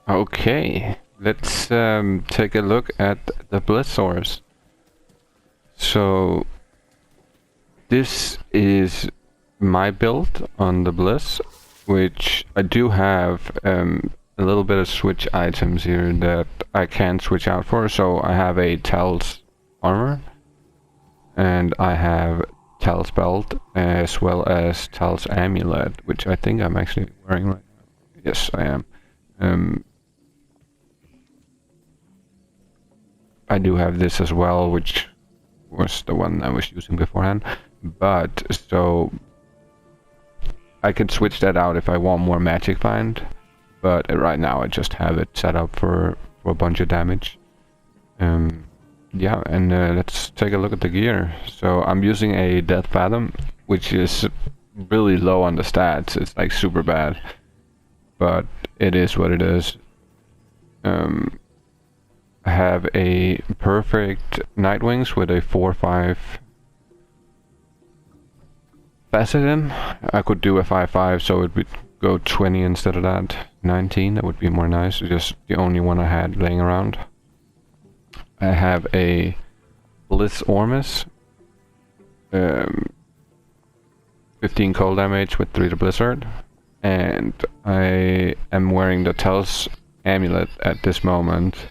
Okay, let's take a look at the Blizz source. So this is my build on the Blizz, which I do have a little bit of switch items here that I can switch out for. So I have a Tal's armor, and I have Tal's belt, as well as Tal's amulet, which I think I'm actually wearing right now. Yes, I am. I do have this as well, which was the one I was using beforehand. But, so I could switch that out if I want more magic find. But right now I just have it set up for a bunch of damage. Yeah, and let's take a look at the gear. So I'm using a Death Fathom, which is really low on the stats. It's like super bad. But it is what it is. I have a perfect Nightwings with a 4-5 facet in. I could do a 5-5, so it would go 20 instead of that. 19, that would be more nice. It's just the only one I had laying around. I have a Blizz Ormus. 15 cold damage with 3 to Blizzard. And I am wearing the Tel's amulet at this moment.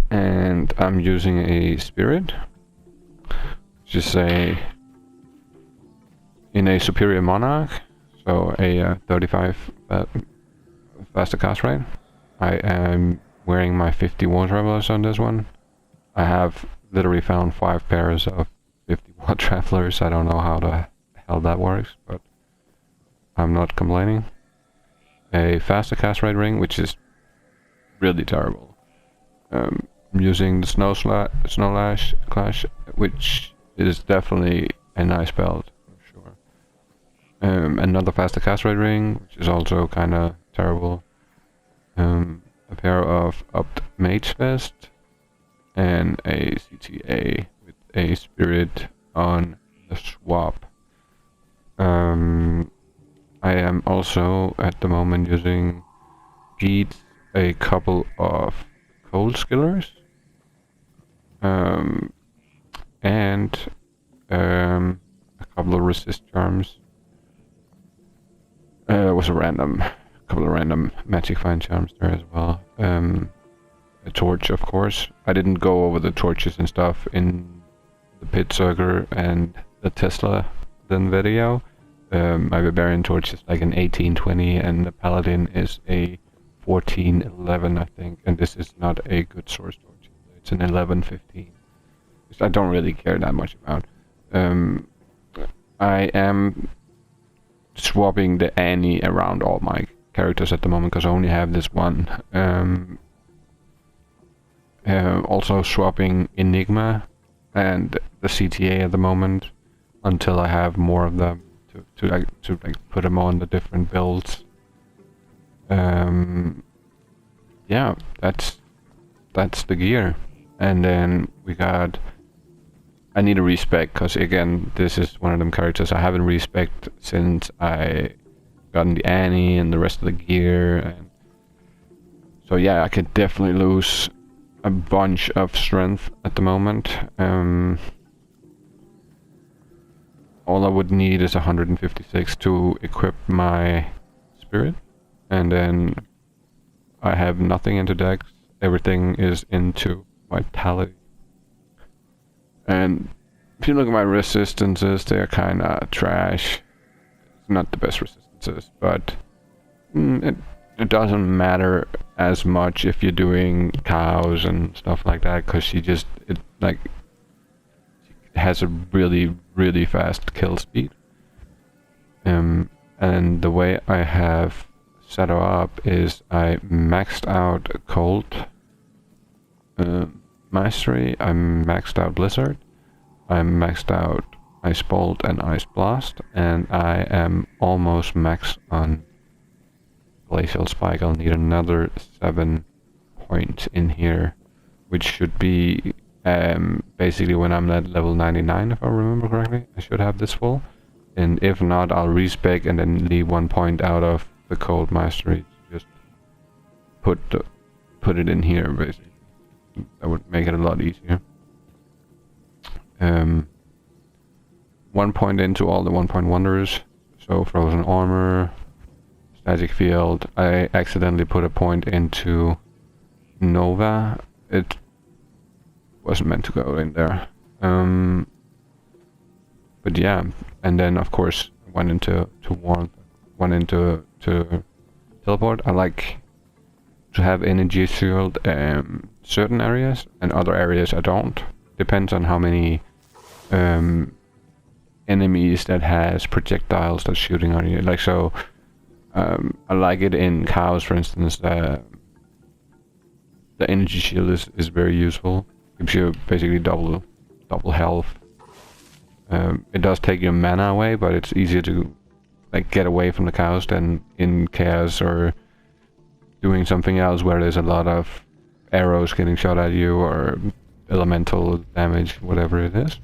And I'm using a spirit, which is in a superior monarch, so a 35 faster cast rate. I am wearing my 50 war travelers on this one. I have literally found 5 pairs of 50 war travelers. I don't know how the hell that works, but I'm not complaining. A faster cast rate ring, which is really terrible. I'm using the Snow Lash Clash, which is definitely a nice belt for sure. Another faster cast rate ring, which is also kind of terrible. A pair of upped Mage Vest and a CTA with a spirit on the swap. I am also at the moment using a couple of Cold Skillers. And a couple of resist charms. Was a couple of random magic find charms there as well. A torch, of course. I didn't go over the torches and stuff in the Pit Circle and the Tesla then video. My Barbarian torch is like an 1820, and the Paladin is a 1411, I think. And this is not a good source torch. It's an 1115. Which I don't really care that much about. I am swapping the Annie around all my characters at the moment because I only have this one. Also swapping Enigma and the CTA at the moment until I have more of them to put them on the different builds. Yeah, that's the gear. And then we got... I need a respec, because again, this is one of them characters I haven't respec since I gotten the Annie and the rest of the gear. And so yeah, I could definitely lose a bunch of strength at the moment. All I would need is 156 to equip my spirit. And then I have nothing into dex, everything is into vitality. And if you look at my resistances, they're kinda trash. It's not the best resistances, but it doesn't matter as much if you're doing cows and stuff like that, because she has a really fast kill speed. And the way I have set her up is I maxed out Cold Mastery, I'm maxed out Blizzard, I'm maxed out Ice Bolt and Ice Blast, and I am almost maxed on Glacial Spike. I'll need another 7 points in here, which should be basically when I'm at level 99, if I remember correctly. I should have this full. and if not, I'll respec and then leave 1 point out of the cold mastery. Just put it in here, basically. That would make it a lot easier. 1 point into all the 1 point wonders. So frozen armor, static field. I accidentally put a point into Nova. It wasn't meant to go in there. But yeah, and then of course went into warmth, went into teleport. I like to have energy shield certain areas, and other areas I don't. Depends on how many enemies that has projectiles that's shooting on you. Like so, I like it in cows, for instance. The energy shield is very useful. Gives you basically double health. It does take your mana away, but it's easier to like get away from the cows than in chaos or doing something else where there's a lot of arrows getting shot at you or elemental damage, whatever it is.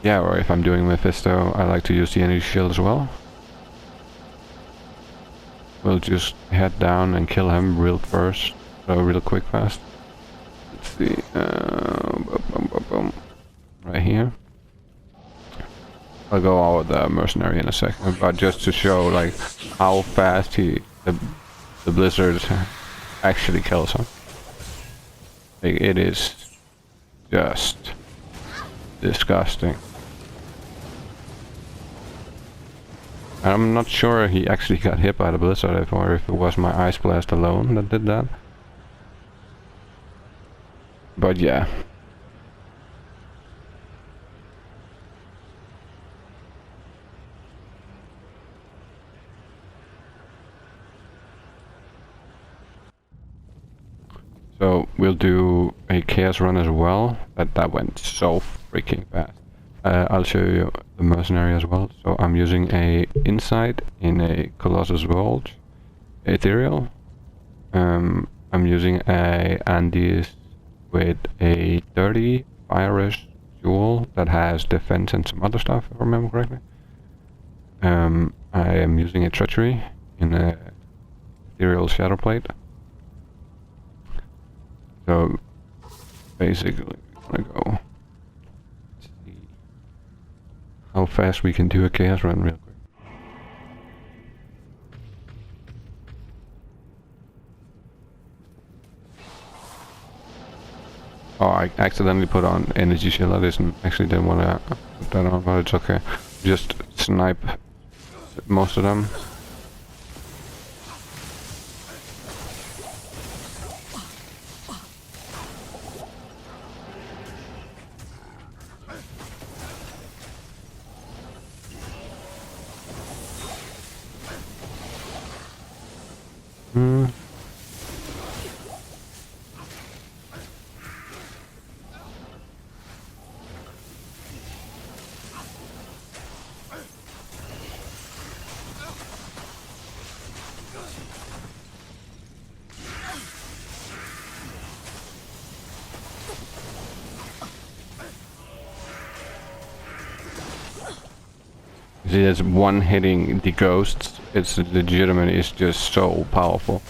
Yeah, or if I'm doing Mephisto, I like to use the energy shield as well. We'll just head down and kill him real quick fast. Let's see, right here. I'll go out with the mercenary in a second, but just to show like how fast the blizzard actually kills him. Like, it is just disgusting. I'm not sure he actually got hit by the blizzard, or if it was my ice blast alone that did that. But yeah. So we'll do a chaos run as well. That went so freaking fast. I'll show you the mercenary as well. So I'm using a insight in a Colossus Vault ethereal. I'm using a Andes with a 30 Irish jewel that has defense and some other stuff, if I remember correctly. I am using a treachery in a ethereal shadow plate. So basically, I'm gonna go see how fast we can do a chaos run real quick. Oh, I accidentally put on energy shield. I didn't want to put that on, but it's okay. Just snipe most of them. See, there's one hitting the ghosts. It's legitimate. It's just so powerful.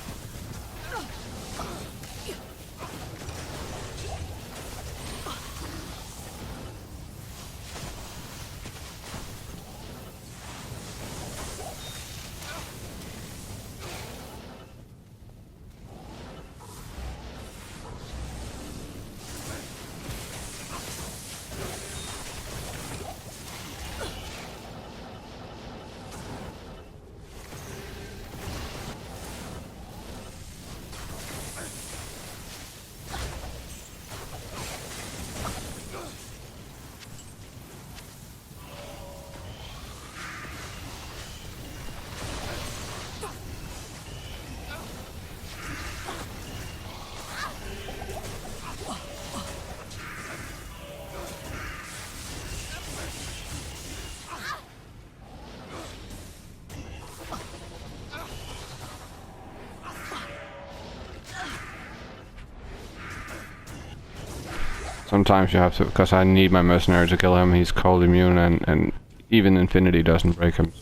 Sometimes you have to, because I need my mercenary to kill him. He's cold immune, and even Infinity doesn't break him.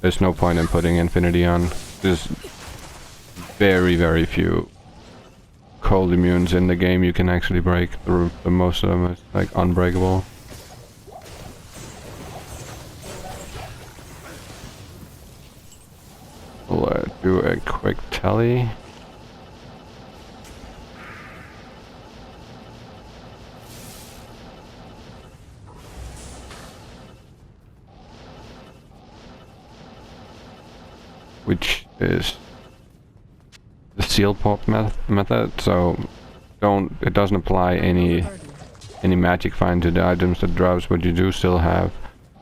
There's no point in putting Infinity on. There's very, very few cold immunes in the game you can actually break. The most of them is like unbreakable. We'll do a quick tally. Which is the sealed pop method, so it doesn't apply any magic find to the items that drops, but you do still have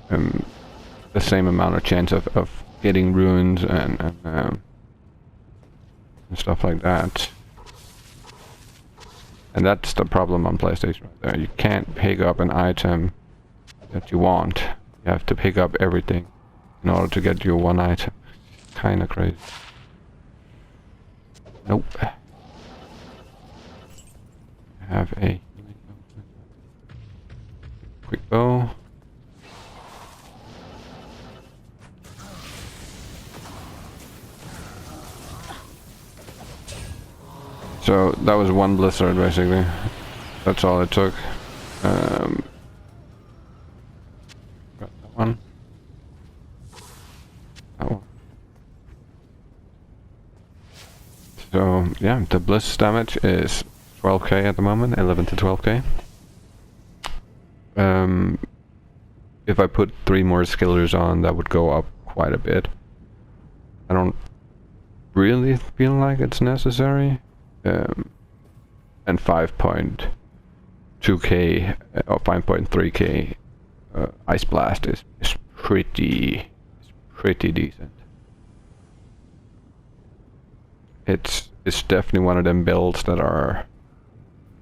the same amount of chance of getting runes and stuff like that. And that's the problem on PlayStation right there. You can't pick up an item that you want. You have to pick up everything in order to get your one item. Kinda crazy. Nope. I have a quick bow. So that was one blizzard basically. That's all it took. Got that one. That one. So yeah, the Blizz damage is 12k at the moment, 11 to 12k. If I put 3 more skillers on, that would go up quite a bit. I don't really feel like it's necessary. And 5.2k or 5.3k Ice Blast is pretty decent. It's definitely one of them builds that are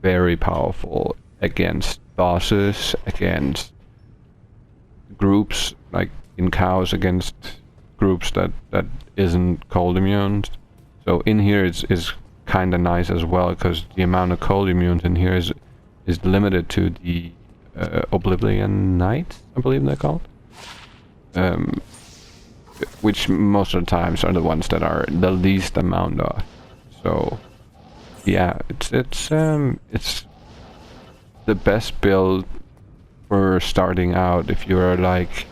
very powerful against bosses, against groups, like in cows, against groups that isn't cold immune. So in here is kind of nice as well, because the amount of cold immunes in here is limited to the Oblivion Knights, I believe they're called. Which most of the times are the ones that are the least amount of. So yeah, it's the best build for starting out if you're like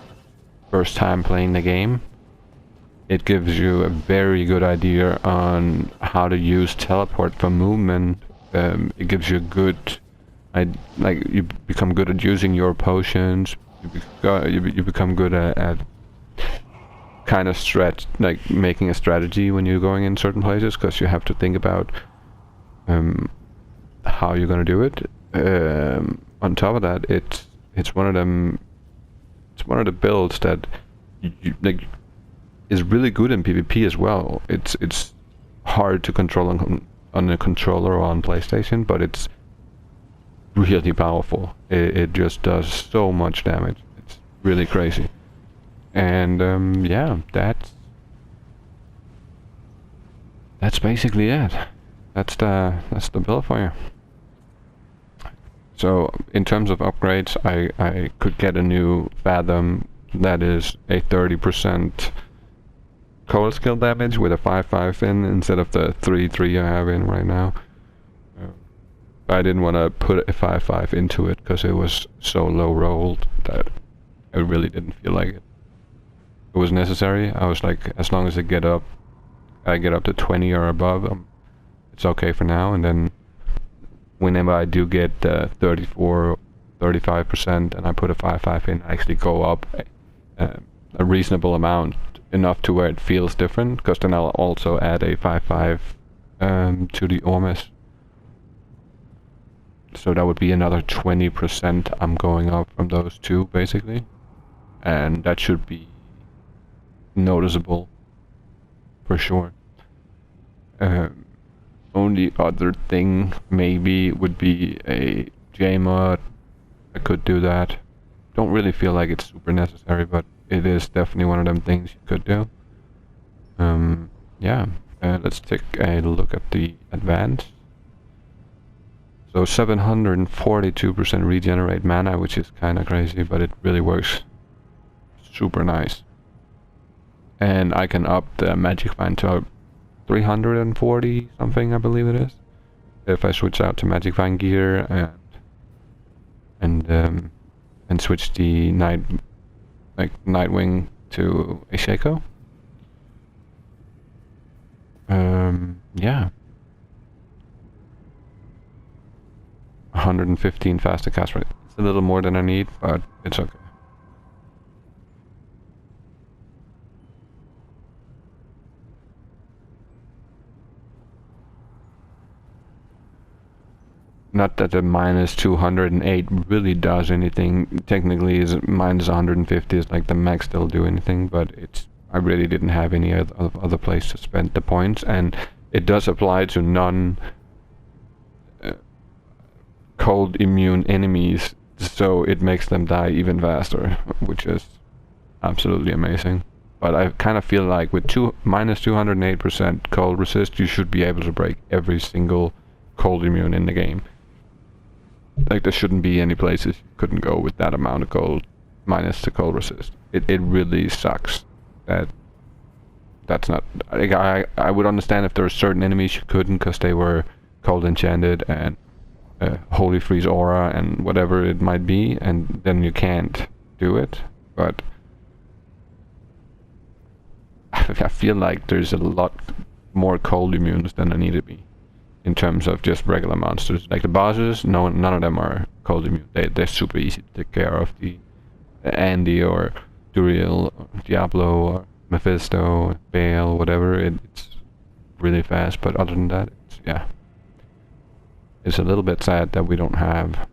first time playing the game. It gives you a very good idea on how to use teleport for movement. It gives you a good, like you become good at using your potions. You become good at kind of like making a strategy when you're going in certain places, because you have to think about how you're gonna do it. On top of that, it's one of them. It's one of the builds that like is really good in PvP as well. It's hard to control on a controller or on PlayStation, but it's really powerful. It just does so much damage. It's really crazy. And yeah, that's basically it. That's the build for you. So in terms of upgrades, I could get a new Fathom that is a 30% cold skill damage with a 5/5 in instead of the 3/3 I have in right now. I didn't want to put a 5/5 into it because it was so low rolled that I really didn't feel like it was necessary. I was like, as long as I get up to 20 or above, it's okay for now. And then whenever I do get 34, 35% and I put a 5/5 in, I actually go up a reasonable amount, enough to where it feels different, because then I'll also add a 5/5 to the Ormus. So that would be another 20% I'm going up from those two, basically. And that should be noticeable, for sure. Only other thing maybe would be a J-mod. I could do that. Don't really feel like it's super necessary, but it is definitely one of them things you could do. Yeah, let's take a look at the advance. So 742% regenerate mana, which is kind of crazy, but it really works super nice. And I can up the magic find to 340 something, I believe it is, if I switch out to magic find gear and switch the Nightwing to a Shaco. Yeah. 115 faster cast rate. It's a little more than I need, but it's okay. Not that the minus 208 really does anything. Technically, is minus 150 is like the max they'll do anything, but it's I really didn't have any other place to spend the points, and it does apply to non cold immune enemies, so it makes them die even faster, which is absolutely amazing. But I kind of feel like with minus 208% cold resist, you should be able to break every single cold immune in the game. Like, there shouldn't be any places you couldn't go with that amount of cold minus the cold resist. It really sucks that that's not... Like, I would understand if there were certain enemies you couldn't because they were cold enchanted and holy freeze aura and whatever it might be, and then you can't do it. But I feel like there's a lot more cold immunes than there need to be in terms of just regular monsters. Like the bosses, none of them are cold immune. They're super easy to take care of. The Andy or Duriel or Diablo or Mephisto, Bale, whatever, it's really fast. But other than that, it's a little bit sad that we don't have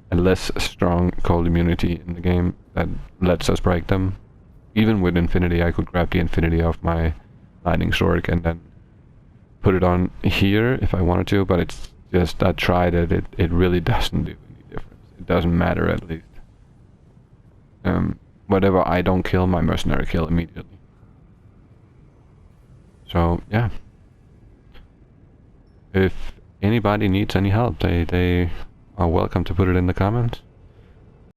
a less strong cold immunity in the game that lets us break them. Even with Infinity, I could grab the Infinity off my Lightning Sorc and then put it on here if I wanted to, but it's just, I tried it, it really doesn't do any difference. It doesn't matter, at least. Whatever I don't kill, my mercenary kill immediately. So, yeah. If anybody needs any help, they are welcome to put it in the comments.